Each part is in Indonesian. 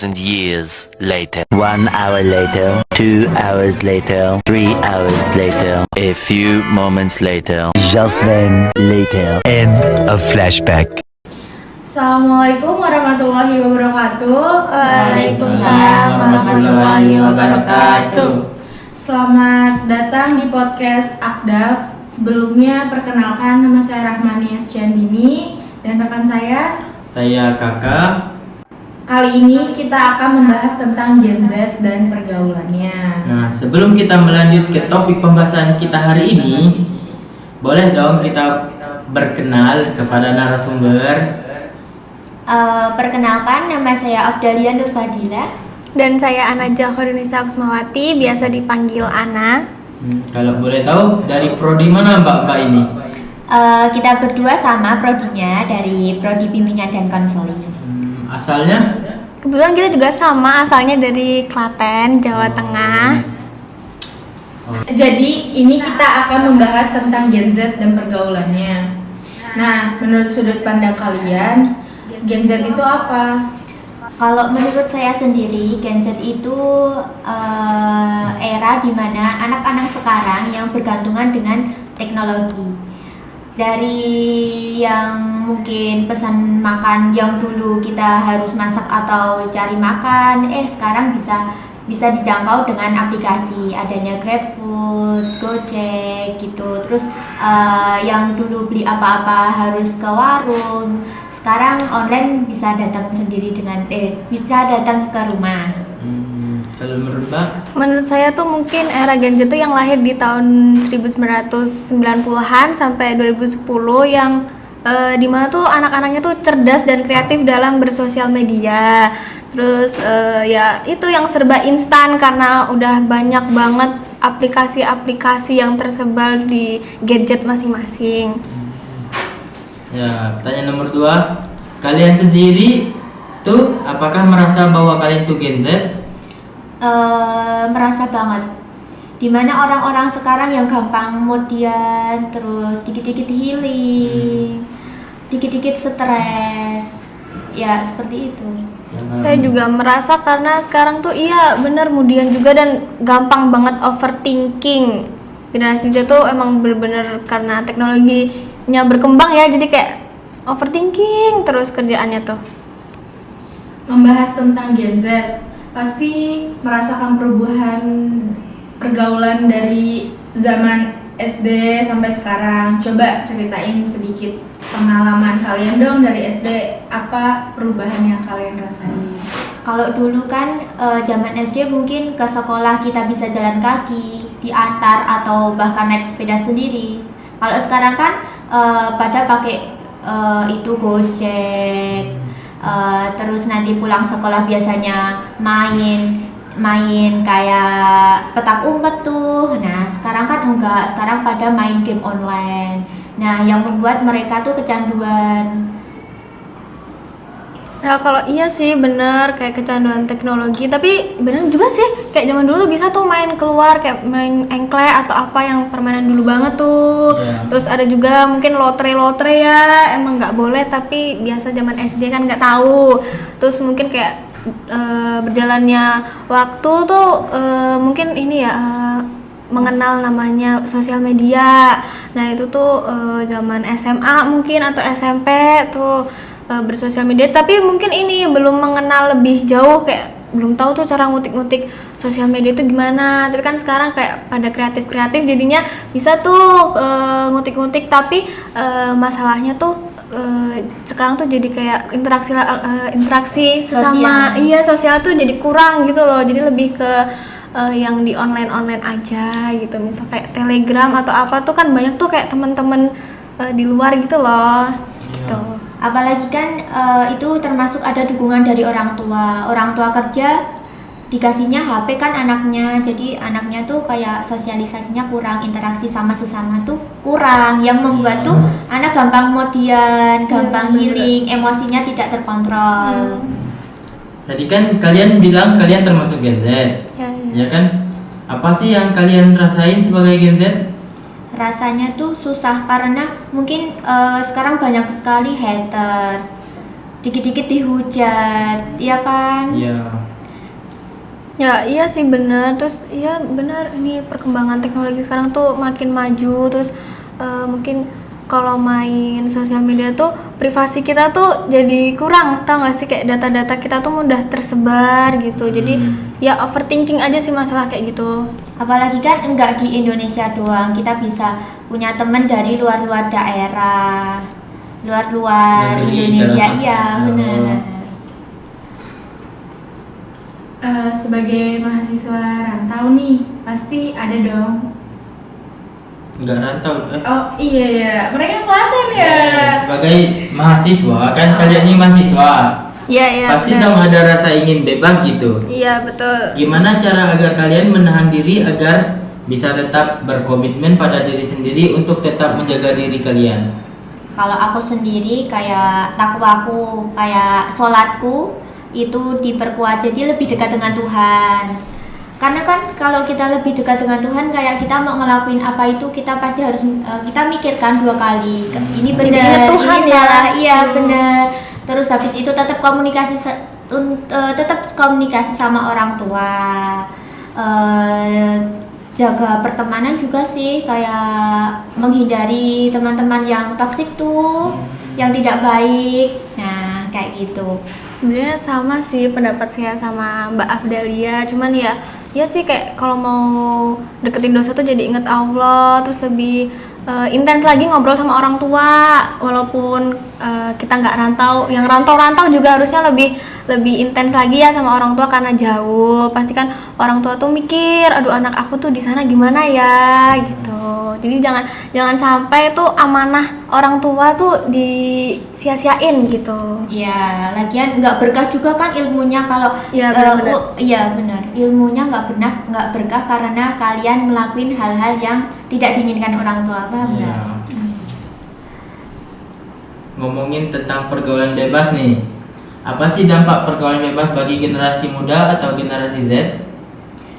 2,000 years later. 1 hour later, 2 hours later, 3 hours later, a few moments later, just then later, end of flashback. Assalamualaikum warahmatullahi wabarakatuh. Waalaikumsalam warahmatullahi wabarakatuh. Selamat datang di podcast Akdaf. Sebelumnya perkenalkan, nama saya Rahmani Escandini dan rekan saya Kakak. Kali ini kita akan membahas tentang Gen Z dan pergaulannya. Nah, sebelum kita melanjut ke topik pembahasan kita hari ini, boleh dong kita berkenal kepada narasumber. Perkenalkan, nama saya Afdalia Nur Fadila. Dan saya Anaja Khorunisa Kusmawati, biasa dipanggil Ana. Kalau boleh tahu dari prodi mana mbak ini? Kita berdua sama prodinya, dari Prodi Bimbingan dan Konseling. Asalnya? Kebetulan kita juga sama, asalnya dari Klaten, Jawa Tengah. Jadi ini kita akan membahas tentang Gen Z dan pergaulannya. Nah, menurut sudut pandang kalian, Gen Z itu apa? Kalau menurut saya sendiri, Gen Z itu era dimana anak-anak sekarang yang bergantungan dengan teknologi. Dari yang mungkin pesan makan yang dulu kita harus masak atau cari makan, sekarang bisa dijangkau dengan aplikasi, adanya GrabFood, Gojek gitu. Terus yang dulu beli apa-apa harus ke warung, sekarang online bisa datang sendiri bisa datang ke rumah. Kalau menurut Mbak? Menurut saya tuh mungkin era Gen Z tuh yang lahir di tahun 1990-an sampai 2010 yang dimana tuh anak-anaknya tuh cerdas dan kreatif dalam bersosial media. Terus ya itu yang serba instan karena udah banyak banget aplikasi-aplikasi yang tersebar di gadget masing-masing. Ya, pertanyaan nomor 2. Kalian sendiri tuh apakah merasa bahwa kalian tuh Gen Z? Merasa banget. Dimana orang-orang sekarang yang gampang kemudian terus dikit-dikit healing, dikit-dikit stres, ya seperti itu. Saya juga merasa karena sekarang tuh iya bener kemudian juga dan gampang banget overthinking. Generasi Z tuh emang bener-bener karena teknologinya berkembang ya, jadi kayak overthinking terus kerjaannya tuh. Membahas tentang Gen Z, pasti merasakan perubahan pergaulan dari zaman SD sampai sekarang. Coba ceritain sedikit pengalaman kalian dong dari SD, apa perubahan yang kalian rasain? Kalau dulu kan zaman SD mungkin ke sekolah kita bisa jalan kaki, diantar atau bahkan naik sepeda sendiri. Kalau sekarang kan pada pakai itu Gojek. Terus nanti pulang sekolah biasanya main kayak petak umpet tuh. Nah sekarang kan enggak, sekarang pada main game online. Nah yang membuat mereka tuh kecanduan. Nah kalau iya sih bener kayak kecanduan teknologi, tapi bener juga sih kayak zaman dulu bisa tuh main keluar kayak main engklek atau apa yang permainan dulu banget tuh. Terus ada juga mungkin lotre ya, emang nggak boleh tapi biasa zaman SD kan nggak tahu. Terus mungkin kayak berjalannya waktu tuh mungkin ini ya mengenal namanya sosial media. Nah itu tuh zaman SMA mungkin atau SMP tuh bersosial media, tapi mungkin ini belum mengenal lebih jauh, kayak belum tahu tuh cara ngutik-ngutik sosial media itu gimana. Tapi kan sekarang kayak pada kreatif jadinya bisa tuh ngutik-ngutik, tapi masalahnya tuh sekarang tuh jadi kayak interaksi sesama sosial tuh jadi kurang gitu loh. Jadi lebih ke yang di online aja gitu. Misal kayak Telegram atau apa tuh kan banyak tuh kayak teman-teman di luar gitu loh. Gitu. Apalagi kan itu termasuk ada dukungan dari orang tua kerja, dikasihnya HP kan anaknya, jadi anaknya tuh kayak sosialisasinya kurang, interaksi sama sesama tuh kurang, yang membuat tuh anak gampang kemudian gampang healing, emosinya tidak terkontrol. Tadi kan kalian bilang kalian termasuk Gen Z, ya kan? Apa sih yang kalian rasain sebagai Gen Z? Rasanya tuh susah karena mungkin sekarang banyak sekali haters. dikit-dikit dihujat, ya kan? Iya. Ya iya sih benar. Terus iya benar, ini perkembangan teknologi sekarang tuh makin maju. Terus mungkin kalau main sosial media tuh privasi kita tuh jadi kurang, tau gak sih, kayak data-data kita tuh mudah tersebar gitu. Jadi ya overthinking aja sih masalah kayak gitu. Apalagi kan enggak di Indonesia doang, kita bisa punya teman dari luar-luar daerah, luar-luar Negeri Indonesia, dalam- iya benar. Sebagai mahasiswa rantau nih, pasti ada dong. Nggak rantau. Oh iya ya, mereka Klaten ya. Sebagai mahasiswa kan kalian ini mahasiswa. Iya iya. Pasti benar. dong ada rasa ingin bebas gitu. Iya betul. Gimana cara agar kalian menahan diri agar bisa tetap berkomitmen pada diri sendiri untuk tetap menjaga diri kalian? Kalau aku sendiri kayak takwaku, kayak sholatku itu diperkuat, jadi lebih dekat dengan Tuhan. Karena kan kalau kita lebih dekat dengan Tuhan, kayak kita mau ngelakuin apa itu kita pasti harus kita mikirkan 2 kali. Ini Jadi benar, ingat Tuhan ini ya. salah, iya benar. Terus habis itu tetap komunikasi sama orang tua. Jaga pertemanan juga sih, kayak menghindari teman-teman yang toksik tuh, yang tidak baik. Nah, kayak gitu. Sebenarnya sama sih pendapat saya sama Mbak Afdalia, cuman ya sih kayak kalau mau deketin dosa tuh jadi inget Allah, terus lebih intens lagi ngobrol sama orang tua, walaupun kita nggak rantau. Yang rantau juga harusnya lebih intens lagi ya sama orang tua, karena jauh pasti kan orang tua tuh mikir, aduh anak aku tuh di sana gimana ya gitu. Jadi jangan sampai tuh amanah orang tua tuh disia-siain gitu. Ya, lagian nggak berkah juga kan ilmunya kalau Iya, benar-benar. iya benar. Ilmunya nggak berkah karena kalian melakukan hal-hal yang tidak diinginkan orang tua, paham Iya. nggak? Ngomongin tentang pergaulan bebas nih. Apa sih dampak pergaulan bebas bagi generasi muda atau generasi Z?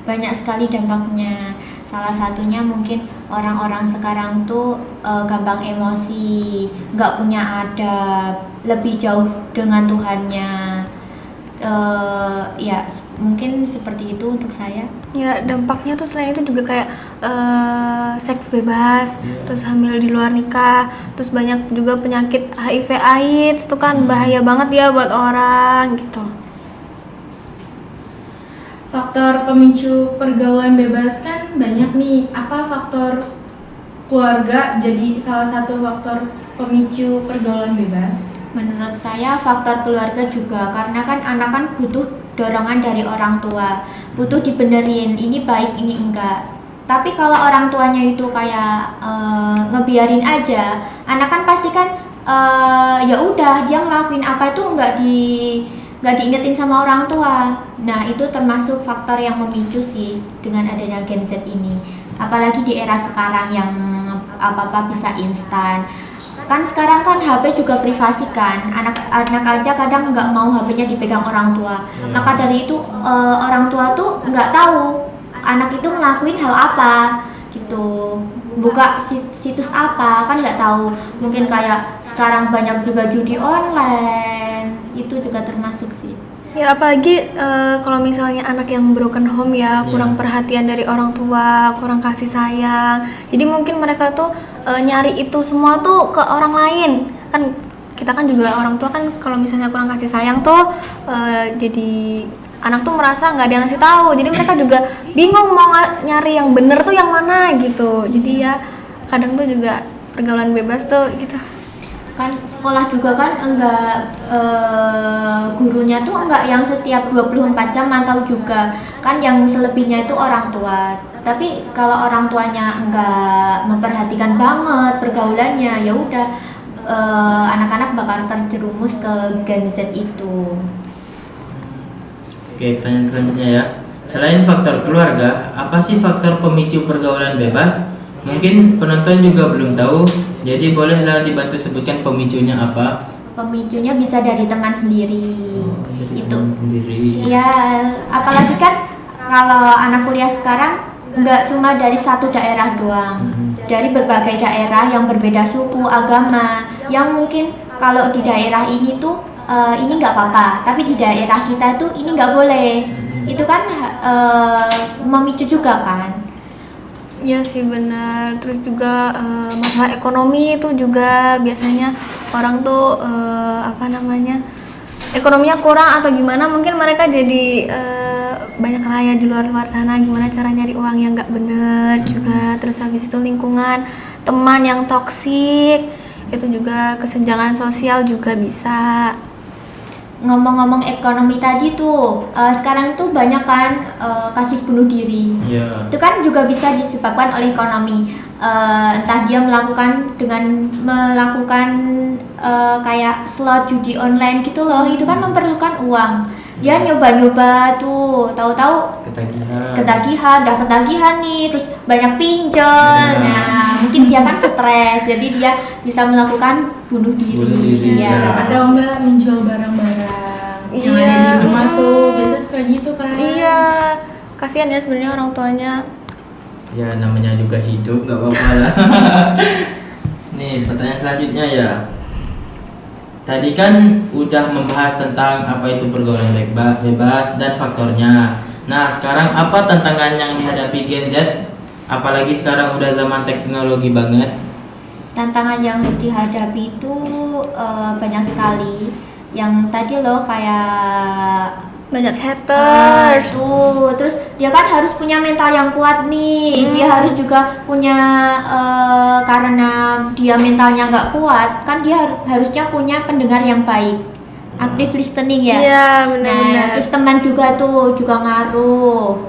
Banyak sekali dampaknya. Salah satunya mungkin orang-orang sekarang tuh gampang emosi, nggak punya adab, lebih jauh dengan Tuhannya. Ya mungkin seperti itu untuk saya. Ya dampaknya tuh selain itu juga kayak seks bebas, terus hamil di luar nikah, terus banyak juga penyakit HIV/AIDS itu kan bahaya banget ya buat orang gitu. Faktor pemicu pergaulan bebas kan banyak nih. Apa faktor keluarga jadi salah satu faktor pemicu pergaulan bebas? Menurut saya faktor keluarga juga, karena kan anak kan butuh dorongan dari orang tua, butuh dibenerin ini baik ini enggak. Tapi kalau orang tuanya itu kayak ngebiarin aja, anak kan pasti kan ya udah dia ngelakuin apa itu nggak diingetin sama orang tua. Nah itu termasuk faktor yang memicu sih dengan adanya Gen Z ini. Apalagi di era sekarang yang apa-apa bisa instan. Kan sekarang kan HP juga privasi kan, anak aja kadang nggak mau HP-nya dipegang orang tua. Maka dari itu orang tua tuh nggak tahu anak itu ngelakuin hal apa gitu, buka situs apa kan nggak tahu. Mungkin kayak sekarang banyak juga judi online, itu juga termasuk sih. Ya apalagi kalau misalnya anak yang broken home ya, kurang perhatian dari orang tua, kurang kasih sayang. Jadi mungkin mereka tuh nyari itu semua tuh ke orang lain. Kan kita kan juga orang tua kan kalau misalnya kurang kasih sayang tuh jadi anak tuh merasa nggak ada yang ngasih tahu. Jadi mereka juga bingung mau nyari yang bener tuh yang mana gitu. Jadi ya kadang tuh juga pergaulan bebas tuh gitu. Kan sekolah juga kan enggak gurunya tuh enggak yang setiap 24 jam mantau juga kan, yang selebihnya itu orang tua. Tapi kalau orang tuanya enggak memperhatikan banget pergaulannya, ya udah anak-anak bakal terjerumus ke Gen Z itu. Oke, pertanyaan selanjutnya ya. Selain faktor keluarga, apa sih faktor pemicu pergaulan bebas? Mungkin penonton juga belum tahu, jadi bolehlah dibantu sebutkan pemicunya apa? Pemicunya bisa dari teman sendiri. Dari Itu. teman sendiri. Ya, apalagi kan kalau anak kuliah sekarang nggak cuma dari satu daerah doang, dari berbagai daerah yang berbeda suku, agama, yang mungkin kalau di daerah ini tuh ini nggak apa-apa, tapi di daerah kita tuh ini nggak boleh. Itu kan memicu juga kan. Iya sih benar. Terus juga masalah ekonomi itu juga biasanya orang tuh ekonominya kurang atau gimana, mungkin mereka jadi banyak raya di luar sana, gimana cara nyari uang yang nggak bener juga. Terus habis itu lingkungan teman yang toksik, itu juga kesenjangan sosial juga bisa. Ngomong-ngomong ekonomi tadi tuh, sekarang tuh banyak kan kasus bunuh diri. Iya. Itu kan juga bisa disebabkan oleh ekonomi. Entah dia melakukan kayak slot judi online gitu loh, itu kan memerlukan uang. Dia nyoba-nyoba tuh, tahu-tahu ketagihan nih, terus banyak pinjol. Nah, mungkin dia kan stres, jadi dia bisa melakukan bunuh diri. Ya. Atau Mbak menjual barang-barang yang Iya. ada di rumah tuh, biasanya suka gitu kan. Iya, kasihan ya sebenarnya orang tuanya. Ya namanya juga hidup, gak apa-apa lah. Nih pertanyaan selanjutnya ya. Tadi kan udah membahas tentang apa itu pergaulan bebas dan faktornya. Nah sekarang apa tantangan yang dihadapi Gen Z? Apalagi sekarang udah zaman teknologi banget. Tantangan yang dihadapi itu banyak sekali. Yang tadi loh kayak Banyak haters. tuh, terus dia kan harus punya mental yang kuat nih. Dia harus juga punya karena dia mentalnya nggak kuat, kan dia harusnya punya pendengar yang baik, active listening ya. Iya, Nah, benar-benar. terus teman juga tuh juga ngaruh.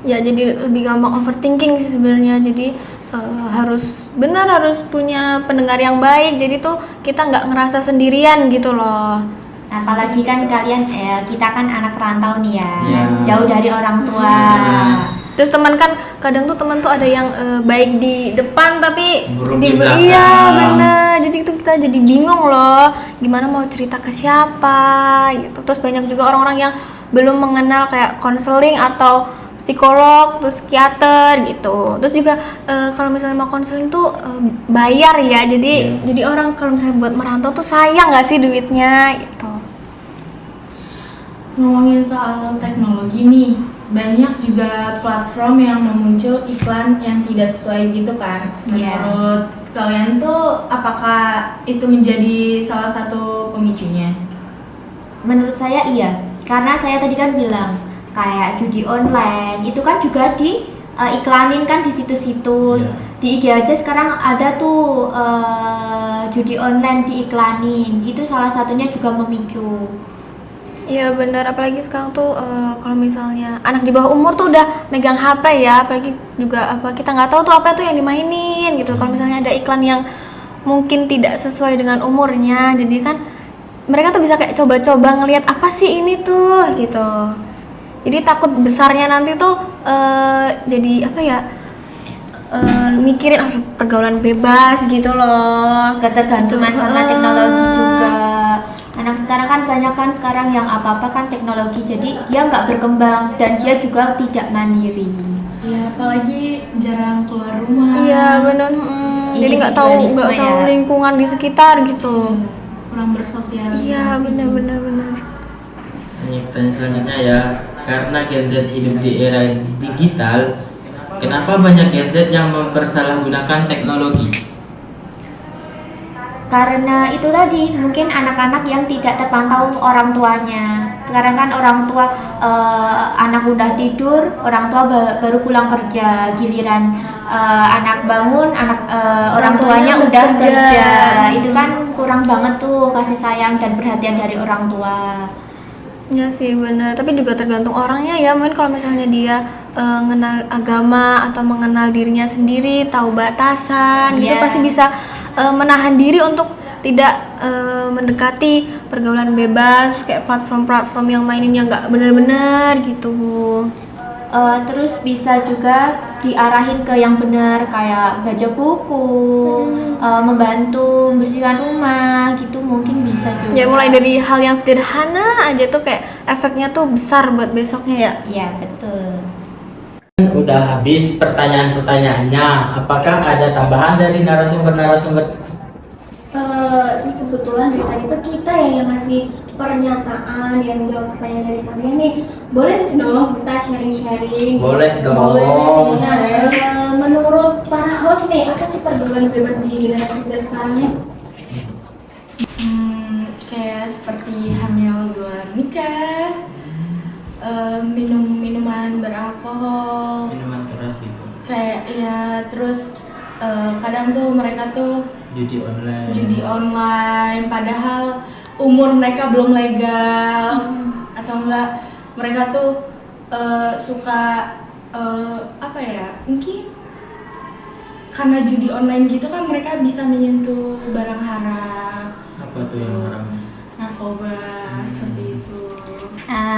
Ya jadi lebih gampang overthinking sih sebenarnya. Jadi harus punya pendengar yang baik. Jadi tuh kita nggak ngerasa sendirian gitu loh. Apalagi kan kalian, kita kan anak rantau nih ya, Iya. jauh dari orang tua. Terus teman kan kadang tuh teman tuh ada yang baik di depan tapi Buruk di belakang. iya bener. Jadi itu kita jadi bingung loh, gimana mau cerita ke siapa gitu. Terus banyak juga orang-orang yang belum mengenal kayak konseling atau psikolog, terus psikiater gitu. Terus juga kalau misalnya mau konseling tuh bayar ya. Jadi orang kalau misalnya buat merantau tuh sayang nggak sih duitnya gitu. Ngomongin soal teknologi nih, banyak juga platform yang memuncul iklan yang tidak sesuai gitu kan. Iya. Menurut kalian tuh apakah itu menjadi salah satu pemicunya? Menurut saya iya, karena saya tadi kan bilang kayak judi online itu kan juga di iklanin kan di situs-situs. Iya. Di IG aja sekarang ada tuh judi online diiklanin, itu salah satunya juga memicu. Iya benar, apalagi sekarang tuh kalau misalnya anak di bawah umur tuh udah megang HP ya, apalagi juga kita nggak tahu tuh apa tuh yang dimainin gitu. Kalau misalnya ada iklan yang mungkin tidak sesuai dengan umurnya, jadi kan mereka tuh bisa kayak coba-coba ngelihat apa sih ini tuh gitu. Jadi takut besarnya nanti tuh jadi mikirin pergaulan bebas gitu loh. Ketergantungan Gitu. sama teknologi juga. Anak sekarang kan banyak kan sekarang yang apa-apa kan teknologi, jadi dia nggak berkembang dan dia juga tidak mandiri. Ya apalagi jarang keluar rumah. Iya benar. Jadi nggak tahu Individualisme ya. lingkungan di sekitar gitu. Kurang bersosialisasi. Iya benar. Ini pertanyaan selanjutnya ya. Karena Gen Z hidup di era digital, kenapa banyak Gen Z yang mempersalahgunakan teknologi? Karena itu tadi, mungkin anak-anak yang tidak terpantau orang tuanya. Sekarang kan orang tua anak udah tidur, orang tua baru pulang kerja, giliran anak bangun, orang tuanya udah kerja. Itu kan kurang banget tuh kasih sayang dan perhatian dari orang tua. Ya sih benar, tapi juga tergantung orangnya ya. Mungkin kalau misalnya dia mengenal agama atau mengenal dirinya sendiri, tahu batasan, gitu Iya. pasti bisa menahan diri untuk tidak mendekati pergaulan bebas kayak platform-platform yang maininnya nggak benar-benar gitu. Terus bisa juga diarahin ke yang benar kayak baca buku, membantu membersihkan rumah gitu, mungkin bisa juga. Ya mulai dari hal yang sederhana aja tuh kayak efeknya tuh besar buat besoknya ya. Iya betul. Udah habis pertanyaan-pertanyaannya. Apakah ada tambahan dari narasumber-narasumber? Ini kebetulan dari tadi tuh kita kita yang ngasih pernyataan, yang jawab pertanyaan dari kalian nih. Boleh dong kita sharing-sharing. Boleh dong. Boleh. Nah, menurut para host nih, apa sih pergaulan bebas di generasi Z sekarang nih? Kayak seperti hamil luar nikah, minuman beralkohol, Minuman keras itu. kayak ya terus kadang tuh mereka tuh Judi online padahal umur mereka belum legal, atau enggak mereka tuh suka apa ya, mungkin karena judi online gitu kan mereka bisa menyentuh barang haram, Apa tuh yang haram? narkoba, seperti itu.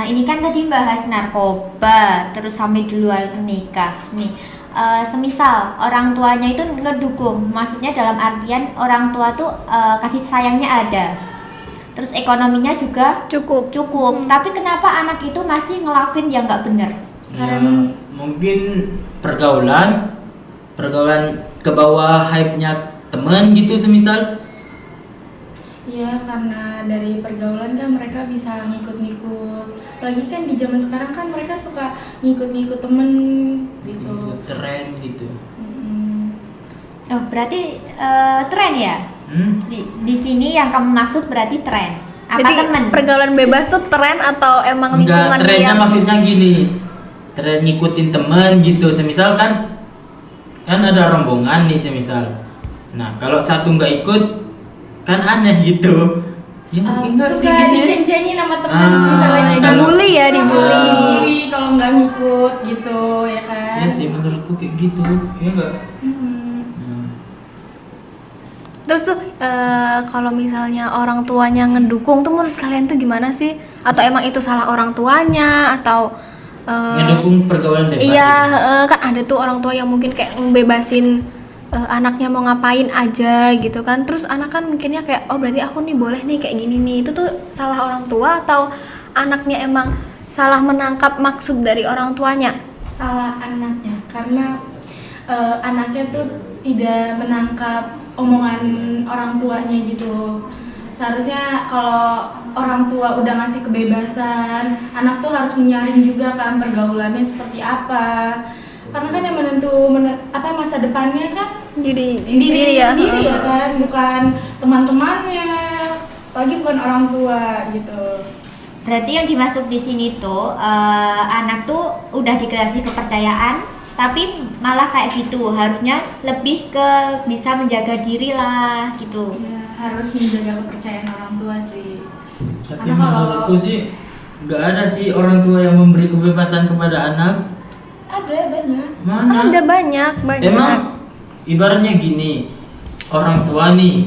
Ini kan tadi bahas narkoba, terus sampai duluan nikah. Nih, semisal orang tuanya itu ngedukung, maksudnya dalam artian orang tua tuh kasih sayangnya ada, terus ekonominya juga Cukup. Tapi kenapa anak itu masih ngelakuin yang nggak bener? Ya, mungkin pergaulan ke bawah hype-nya temen gitu semisal. Iya, karena dari pergaulan kan mereka bisa ngikut-ngikut. Apalagi kan di zaman sekarang kan mereka suka ngikut-ngikut temen gitu. Ikut tren gitu. Oh, berarti tren ya? Di sini yang kamu maksud berarti tren. Apa Jadi temen? pergaulan bebas tuh tren atau emang Enggak, lingkungan trennya yang maksudnya gini. Tren ngikutin temen gitu. Semisal kan ada rombongan nih semisal. Nah, kalau satu nggak ikut kan aneh gitu. Ya mungkin nggak sih Suka gitu ya. diceng-cengin sama teman, misalnya kita dibully ya, dibully. kalau nggak ngikut gitu ya kan. Ya sih menurutku kayak gitu. Ya enggak? Terus tuh kalau misalnya orang tuanya ngedukung tuh menurut kalian tuh gimana sih? Atau emang itu salah orang tuanya atau Ngedukung pergaulan bebas. iya, gitu. kan ada tuh orang tua yang mungkin kayak ngebebasin anaknya mau ngapain aja gitu kan. Terus anak kan mikirnya kayak, oh berarti aku nih boleh nih kayak gini nih. Itu tuh salah orang tua atau anaknya emang salah menangkap maksud dari orang tuanya? Salah anaknya, karena anaknya tuh tidak menangkap omongan orang tuanya gitu. Seharusnya kalau orang tua udah ngasih kebebasan, anak tuh harus menyaring juga kan pergaulannya seperti apa. Karena kan yang masa depannya kan Jadi sendiri ya. sendiri ya kan, bukan teman-temannya, lagi bukan orang tua gitu. Berarti yang dimaksud di sini tuh anak tuh udah dikasih kepercayaan, tapi malah kayak gitu. Harusnya lebih ke bisa menjaga diri lah gitu. Ya, harus menjaga kepercayaan orang tua sih. Tapi Karena kalau menurutku sih nggak ada sih orang tua yang memberi kebebasan kepada anak. ada banyak. Mana? Ada banyak. Emang ibaratnya gini, orang tua nih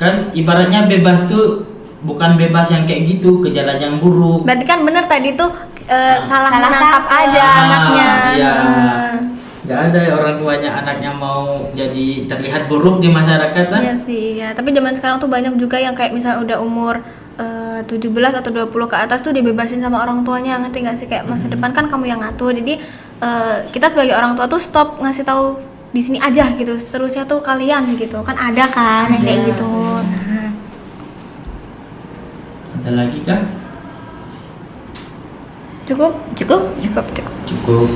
kan ibaratnya bebas tuh bukan bebas yang kayak gitu ke jalan yang buruk. Berarti kan bener tadi tuh salah Salah menangkap tangkap. aja anaknya. Iya. Nggak ada ya orang tuanya anaknya mau jadi terlihat buruk di masyarakat kan? Iya sih, ya. Tapi zaman sekarang tuh banyak juga yang kayak misalnya udah umur 17 atau 20 ke atas tuh dibebasin sama orang tuanya, ngerti gak sih? Kayak masa depan kan kamu yang ngatur. Jadi kita sebagai orang tua tuh stop ngasih tahu di sini aja gitu. Seterusnya tuh kalian gitu. Kan ada kan yang kayak gitu. Nah. Ada lagi kah? Cukup? Cukup? Cukup.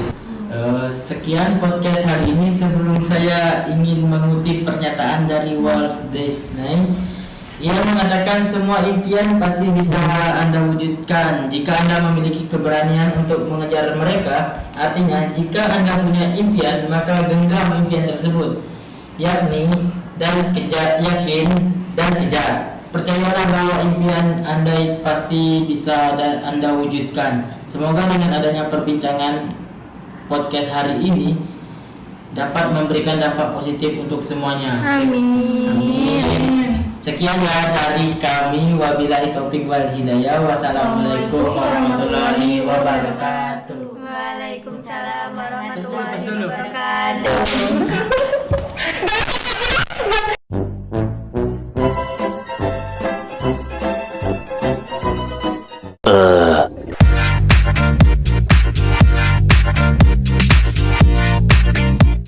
Sekian podcast hari ini. Sebelum saya ingin mengutip pernyataan dari Walt Disney, ia mengatakan semua impian pasti bisa Anda wujudkan jika Anda memiliki keberanian untuk mengejar mereka. Artinya, jika Anda punya impian, maka genggam impian tersebut, yakin dan kejar. Percayalah bahwa impian Anda pasti bisa dan Anda wujudkan. Semoga dengan adanya perbincangan podcast hari ini dapat memberikan dampak positif untuk semuanya. Amin. Sekianlah dari kami, wabillahi taufik wal hidayah. Wassalamualaikum warahmatullahi wabarakatuh. Waalaikumsalam warahmatullahi wabarakatuh.